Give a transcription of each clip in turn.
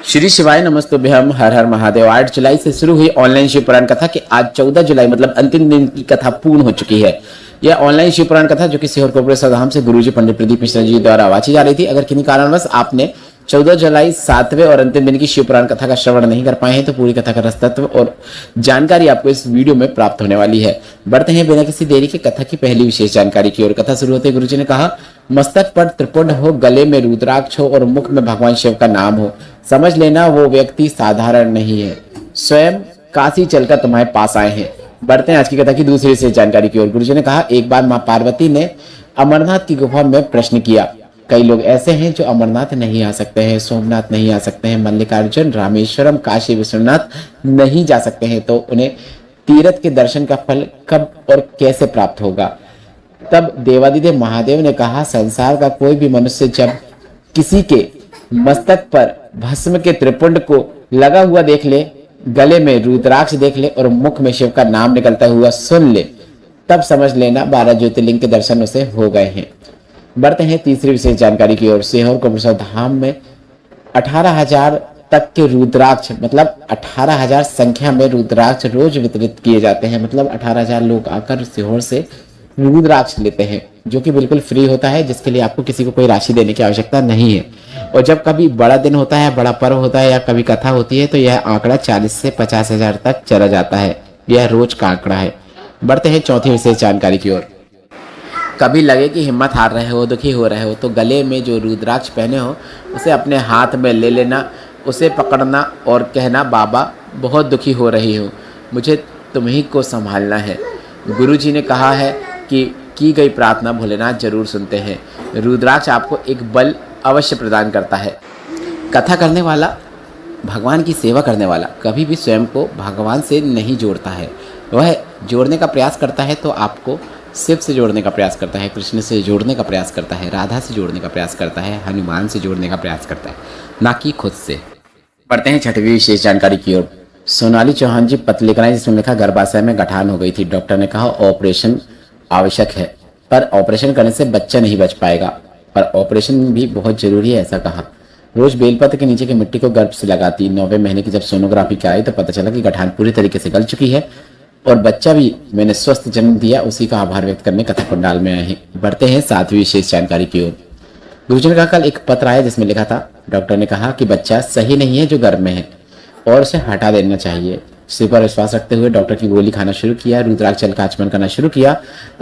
श्री शिवाय नमस्तुभ्यम। हर हर महादेव। 8 जुलाई से शुरू हुई ऑनलाइन शिव पुराण कथा के आज 14 जुलाई मतलब अंतिम दिन की कथा पूर्ण हो चुकी है। यह ऑनलाइन शिव पुराण कथा जो कि सीहोर कोपड़े सौधाम से गुरुजी पंडित प्रदीप मिश्रा जी द्वारा वाची जा रही थी। अगर किन्हीं कारणवश आपने 14 जुलाई 7वें और अंतिम दिन की शिव पुराण कथा का श्रवण नहीं कर पाए हैं तो पूरी कथा का रसतत्व और जानकारी आपको इस वीडियो में प्राप्त होने वाली है। बढ़ते हैं बिना किसी देरी के कथा की पहली विशेष जानकारी की ओर। कथा शुरू होते गुरुजी ने कहा, मस्तक पर त्रिपुंड हो, गले में रुद्राक्ष हो और मुख में भगवान शिव का नाम हो, समझ लेना वो व्यक्ति साधारण नहीं है, स्वयं काशी चलकर तुम्हारे पास आए हैं। बढ़ते हैं आज की कथा की दूसरी विशेष जानकारी की ओर। गुरुजी ने कहा, एक बार मां पार्वती ने अमरनाथ की गुफा में प्रश्न किया, कई लोग ऐसे हैं जो अमरनाथ नहीं आ सकते हैं, सोमनाथ नहीं आ सकते हैं, मल्लिकार्जुन, रामेश्वरम, काशी विश्वनाथ नहीं जा सकते हैं, तो उन्हें तीर्थ के दर्शन का फल कब और कैसे प्राप्त होगा। तब देवादिदेव महादेव ने कहा, संसार का कोई भी मनुष्य जब किसी के मस्तक पर भस्म के त्रिपुंड को लगा हुआ देख ले, गले में रुद्राक्ष देख ले और मुख में शिव का नाम निकलता हुआ सुन ले, तब समझ लेना 12 ज्योतिर्लिंग के दर्शन उसे हो गए हैं। बढ़ते हैं तीसरी विशेष जानकारी की ओर। सीहोर कोपड़े धाम में 18,000 तक के रुद्राक्ष मतलब 18,000 संख्या में रुद्राक्ष रोज वितरित किए जाते हैं। मतलब 18,000 लोग आकर सीहोर से रुद्राक्ष लेते हैं जो कि बिल्कुल फ्री होता है, जिसके लिए आपको किसी को कोई राशि देने की आवश्यकता नहीं है। और जब कभी बड़ा दिन होता है, बड़ा पर्व होता है या कभी कथा होती है तो यह आंकड़ा 40 से 50,000 तक चला जाता है। यह रोज का आंकड़ा है। बढ़ते हैं चौथी विशेष जानकारी की ओर। कभी लगे कि हिम्मत हार रहे हो, दुखी हो रहे हो, तो गले में जो रुद्राक्ष पहने हो उसे अपने हाथ में ले लेना, उसे पकड़ना और कहना, बाबा बहुत दुखी हो रही हूँ, मुझे तुम्ही को संभालना है। गुरुजी ने कहा है कि की गई प्रार्थना भोलेनाथ जरूर सुनते हैं। रुद्राक्ष आपको एक बल अवश्य प्रदान करता है। कथा करने वाला, भगवान की सेवा करने वाला कभी भी स्वयं को भगवान से नहीं जोड़ता है। वह जोड़ने का प्रयास करता है तो आपको शिव से जोड़ने का प्रयास करता है, कृष्ण से जोड़ने का प्रयास करता है, राधा से जोड़ने का प्रयास करता है, हनुमान से जोड़ने का प्रयास करता है, ना कि खुद से। बढ़ते हैं छठवीं विशेष जानकारी की ओर। सोनाली चौहान जी पत्र लिख रहे हैं जिसमें लिखा, गर्भाशय में गठान हो गई थी, डॉक्टर ने कहा ऑपरेशन आवश्यक है, पर ऑपरेशन करने से बच्चा नहीं बच पाएगा, पर ऑपरेशन भी बहुत जरूरी है, ऐसा कहा। रोज बेलपत्र के नीचे की मिट्टी को गर्भ से लगाती। 9वें महीने की जब सोनोग्राफी कराई तो पता चला कि गठान पूरी तरीके से गल चुकी है और बच्चा भी मैंने स्वस्थ जन्म दिया, उसी का आभार व्यक्त करने कथा पंडाल में आए हैं। बढ़ते हैं सातवीं विशेष जानकारी की ओर। गुरुजी ने कहा, कल एक पत्र आया जिसमें लिखा था, डॉक्टर ने कहा कि बच्चा सही नहीं है जो गर्भ में है और उसे हटा देना चाहिए। शिव पर विश्वास रखते हुए डॉक्टर की गोली खाना शुरू किया, रुद्राक्ष जल का आचमन करना शुरू किया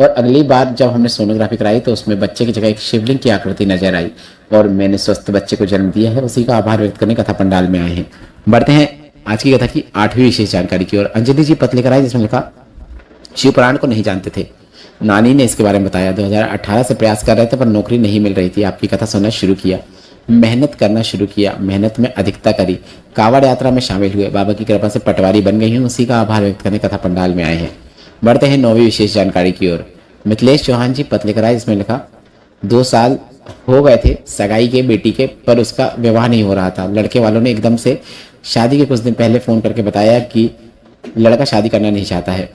और अगली बार जब हमने सोनोग्राफी कराई तो उसमें बच्चे की जगह एक शिवलिंग की आकृति नजर आई और मैंने स्वस्थ बच्चे को जन्म दिया है, उसी का आभार व्यक्त करने कथा पंडाल में आए हैं। बढ़ते हैं आज की कथा की 8वीं विशेष जानकारी की ओर। अंजलि जी पत्र लेकर आई जिसमें लिखा, शिव पुराण को नहीं जानते थे, नानी ने इसके बारे में बताया। 2018 से प्रयास कर रहे थे पर नौकरी नहीं मिल रही थी, आपकी कथा सुनना शुरू किया, मेहनत करना शुरू किया, मेहनत में अधिकता करी, कावड़ यात्रा में शामिल हुए, बाबा की कृपा से पटवारी बन गई हूँ, उसी का आभार व्यक्त करने कथा पंडाल में आए हैं। बढ़ते हैं 9वीं विशेष जानकारी की ओर। मिथिलेश चौहान जी पत्र लेकर आए जिसमें लिखा, 2 साल हो गए थे सगाई के बेटी के, पर उसका विवाह नहीं हो रहा था। लड़के वालों ने एकदम से शादी के कुछ दिन पहले फोन करके बताया कि लड़का शादी करना नहीं चाहता है।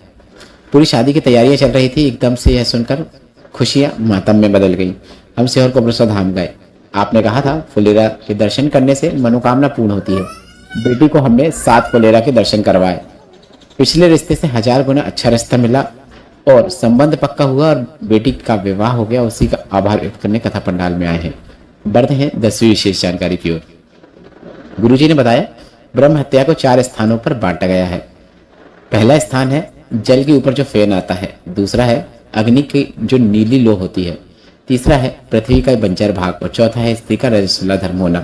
पूरी शादी की तैयारियां चल रही थी, एकदम से यह सुनकर खुशियां मातम में बदल गई। हम सीहोर कोपड़े धाम गए, आपने कहा था फुलेरा के दर्शन करने से मनोकामना पूर्ण होती है। बेटी को हमने 7 फुलेरा के दर्शन करवाए, पिछले रिश्ते से 1000 गुना अच्छा रिश्ता मिला और संबंध पक्का हुआ और बेटी का विवाह हो गया, उसी का आभार व्यक्त करने कथा पंडाल में आए हैं। बढ़ते हैं 10वीं विशेष जानकारी की ओर। गुरुजी ने बताया, ब्रह्म हत्या को 4 स्थानों पर बांटा गया है। पहला स्थान है जल के ऊपर जो फेन आता है, दूसरा है अग्नि की जो नीली लो होती है, तीसरा है पृथ्वी का बंजर भाग और चौथा है स्त्री का रजस्वला धर्म होना।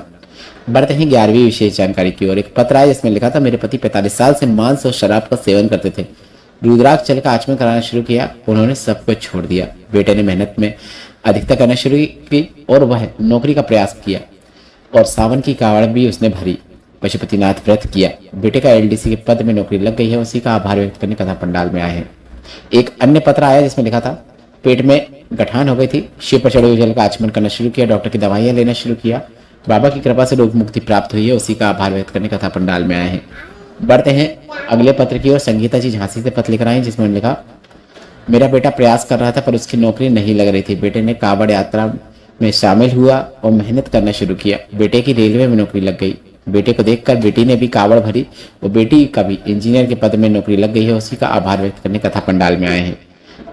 बढ़ते हैं 11वीं विशेष जानकारी की ओर। एक पत्र आया जिसमें लिखा था, मेरे पति 45 साल से मांस और शराब का सेवन करते थे, रुद्राक्ष जल का आचमन कराना शुरू किया, उन्होंने सब कुछ छोड़ दिया। बेटे ने मेहनत में अधिकता करना शुरू की और वह नौकरी का प्रयास किया और सावन की कावड़ भी उसने भरी, पशुपतिनाथ व्रत किया, बेटे का एलडीसी के पद में नौकरी लग गई है, उसी का आभार व्यक्त करने कथा पंडाल में आए हैं। एक अन्य पत्र आया जिसमें लिखा था, पेट में गठान हो गई थी, शिव पर चढ़े हुए जल का आचमन करना शुरू किया, डॉक्टर की दवाइयां लेना शुरू किया, बाबा की कृपा से रोग मुक्ति प्राप्त हुई है, उसी का आभार व्यक्त करने कथा पंडाल में आए हैं। बढ़ते हैं अगले पत्र की ओर। संगीता जी झांसी से पत्र लेकर आए जिसमें लिखा, मेरा बेटा प्रयास कर रहा था पर उसकी नौकरी नहीं लग रही थी, बेटे ने कावड़ यात्रा में शामिल हुआ और मेहनत करना शुरू किया, बेटे की रेलवे में नौकरी लग गई, बेटे को देखकर बेटी ने भी कावड़ भरी। वो बेटी का भी इंजीनियर के पद में नौकरी लग गई है, उसी का आभार व्यक्त करने कथा पंडाल में आए हैं।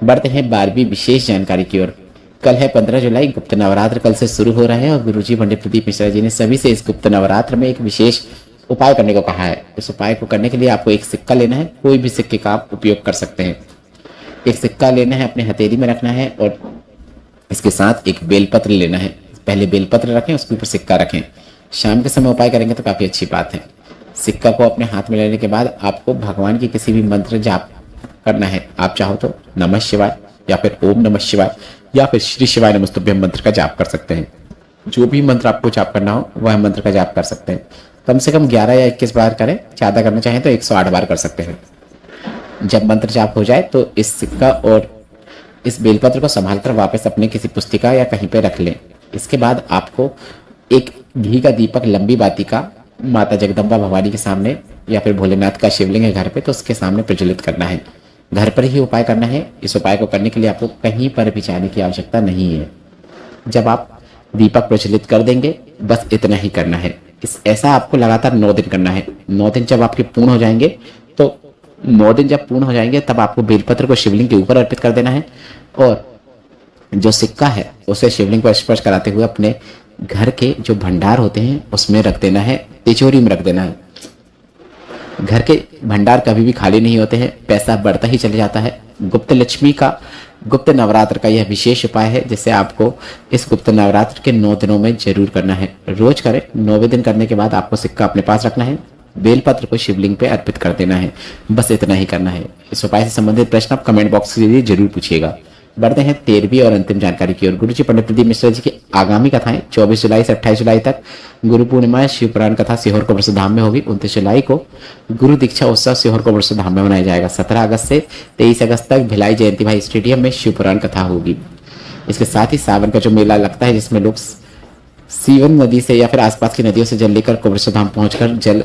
बढ़ते हैं 12वीं विशेष जानकारी की ओर। कल है 15 जुलाई, गुप्त नवरात्र कल से शुरू हो रहे हैं और गुरुजी पंडित प्रदीप मिश्रा जी ने सभी से इस गुप्त नवरात्र में एक विशेष उपाय करने को कहा है। इस उपाय को करने के लिए आपको एक सिक्का लेना है, कोई भी सिक्के का आप उपयोग कर सकते हैं। एक सिक्का लेना है, अपने हथेली में रखना है और इसके साथ एक बेलपत्र लेना है। पहले बेलपत्र रखें, उसके ऊपर सिक्का रखें। शाम के समय उपाय करेंगे तो काफी अच्छी बात है। सिक्का को अपने हाथ में लेने के बाद आपको भगवान की किसी भी मंत्र जाप करना है। आप चाहो तो नमः शिवाय या फिर ओम नमः शिवाय या फिर श्री शिवाय नमस्तुभ्यम मंत्र का जाप कर सकते हैं। जो भी मंत्र आपको जाप करना हो वह मंत्र का जाप कर सकते हैं। कम से कम 11 या 21 बार करें, ज्यादा करना चाहें तो 108 बार कर सकते हैं। जब मंत्र जाप हो जाए तो इस सिक्का और इस बेलपत्र को संभालकर वापस अपने किसी पुस्तिका या कहीं पे रख लें। इसके बाद आपको एक घी का दीपक लंबी बाती का माता जगदम्बा भवानी के सामने या फिर भोलेनाथ का शिवलिंग है घर पे, तो उसके सामने प्रज्वलित करना है। घर पर ही उपाय करना है। इस उपाय को करने के लिए आपको कहीं पर भी जाने की आवश्यकता नहीं है। जब आप दीपक प्रज्वलित कर देंगे, बस इतना ही करना है। ऐसा आपको लगातार 9 दिन करना है। 9 दिन जब आपके पूर्ण हो जाएंगे तो 9 दिन जब पूर्ण हो जाएंगे तब आपको बेलपत्र को शिवलिंग के ऊपर अर्पित कर देना है और जो सिक्का है उसे शिवलिंग पर स्पर्श कराते हुए अपने घर के जो भंडार होते हैं उसमें रख देना है, तिजोरी में रख देना है। घर के भंडार कभी भी खाली नहीं होते हैं, पैसा बढ़ता ही चले जाता है। गुप्त नवरात्र का यह विशेष उपाय है जिसे आपको इस गुप्त नवरात्र के 9 दिनों में जरूर करना है। रोज करें। 9वें दिन करने के बाद आपको सिक्का अपने पास रखना है, बेलपत्र को शिवलिंग पे अर्पित कर देना है। बस इतना ही करना है। इस उपाय से संबंधित प्रश्न आप कमेंट बॉक्स के जरिए जरूर पूछिएगा। बढ़ते हैं 13वीं और अंतिम जानकारी की ओर। गुरुजी पंडित प्रदीप मिश्रा जी की आगामी कथाएं 24 जुलाई से 28 जुलाई तक गुरु पूर्णिमा शिव पुराण कथा सीहोर को धाम में होगी। 29 जुलाई को गुरु दीक्षा उत्सव सीहोर को धाम में मनाया जाएगा। 17 अगस्त से 23 अगस्त तक भिलाई जयंती भाई स्टेडियम में शिव पुराण कथा होगी। इसके साथ ही सावन का जो मेला लगता है जिसमें लोग सीवन नदी से या फिर आसपास की नदियों से जल लेकर कोबरेश्वर धाम पहुंचकर जल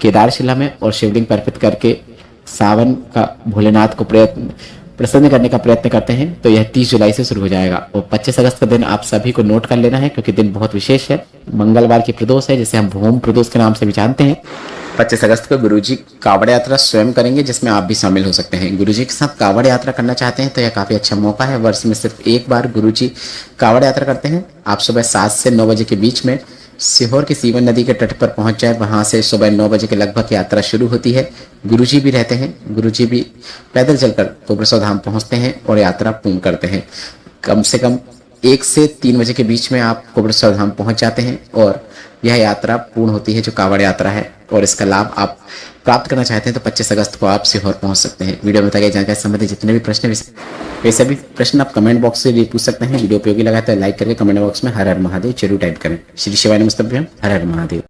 केदारशिला में और शिवलिंग पर अर्पित करके सावन का भोलेनाथ को प्रसन्न करने का प्रयत्न करते हैं, तो यह 30 जुलाई से शुरू हो जाएगा। और 25 अगस्त का दिन आप सभी को नोट कर लेना है क्योंकि दिन बहुत विशेष है। मंगलवार की प्रदोष है जिसे हम भूम प्रदोष के नाम से भी जानते हैं। 25 अगस्त को गुरुजी कावड़ यात्रा स्वयं करेंगे जिसमें आप भी शामिल हो सकते हैं। गुरुजी के साथ कावड़ यात्रा करना चाहते हैं तो यह काफी अच्छा मौका है। वर्ष में सिर्फ एक बार गुरुजी कावड़ यात्रा करते हैं। आप सुबह 7 से 9 बजे के बीच में सीहोर की सीवन नदी के तट पर पहुंच जाए। वहां से सुबह 9 बजे के लगभग यात्रा शुरू होती है। गुरुजी भी रहते हैं। गुरुजी भी पैदल चलकर कोबरेश्वर धाम पहुंचते हैं और यात्रा पूर्ण करते हैं। कम से कम 1 से 3 बजे के बीच में आप कोबरेश्वर धाम पहुंच जाते हैं और यह यात्रा पूर्ण होती है जो कावड़ यात्रा है। और इसका लाभ आप प्राप्त करना चाहते हैं तो 25 अगस्त को आप सीहोर पहुंच सकते हैं। वीडियो में बताई गई जानकारी संबंधित जितने भी प्रश्न वे सभी प्रश्न आप कमेंट बॉक्स से पूछ सकते हैं। वीडियो उपयोगी लगा तो लाइक करके कमेंट बॉक्स में हर हर महादेव जरूर टाइप करें। श्री शिवाय नमस्तुभ्यम। हर हर महादेव।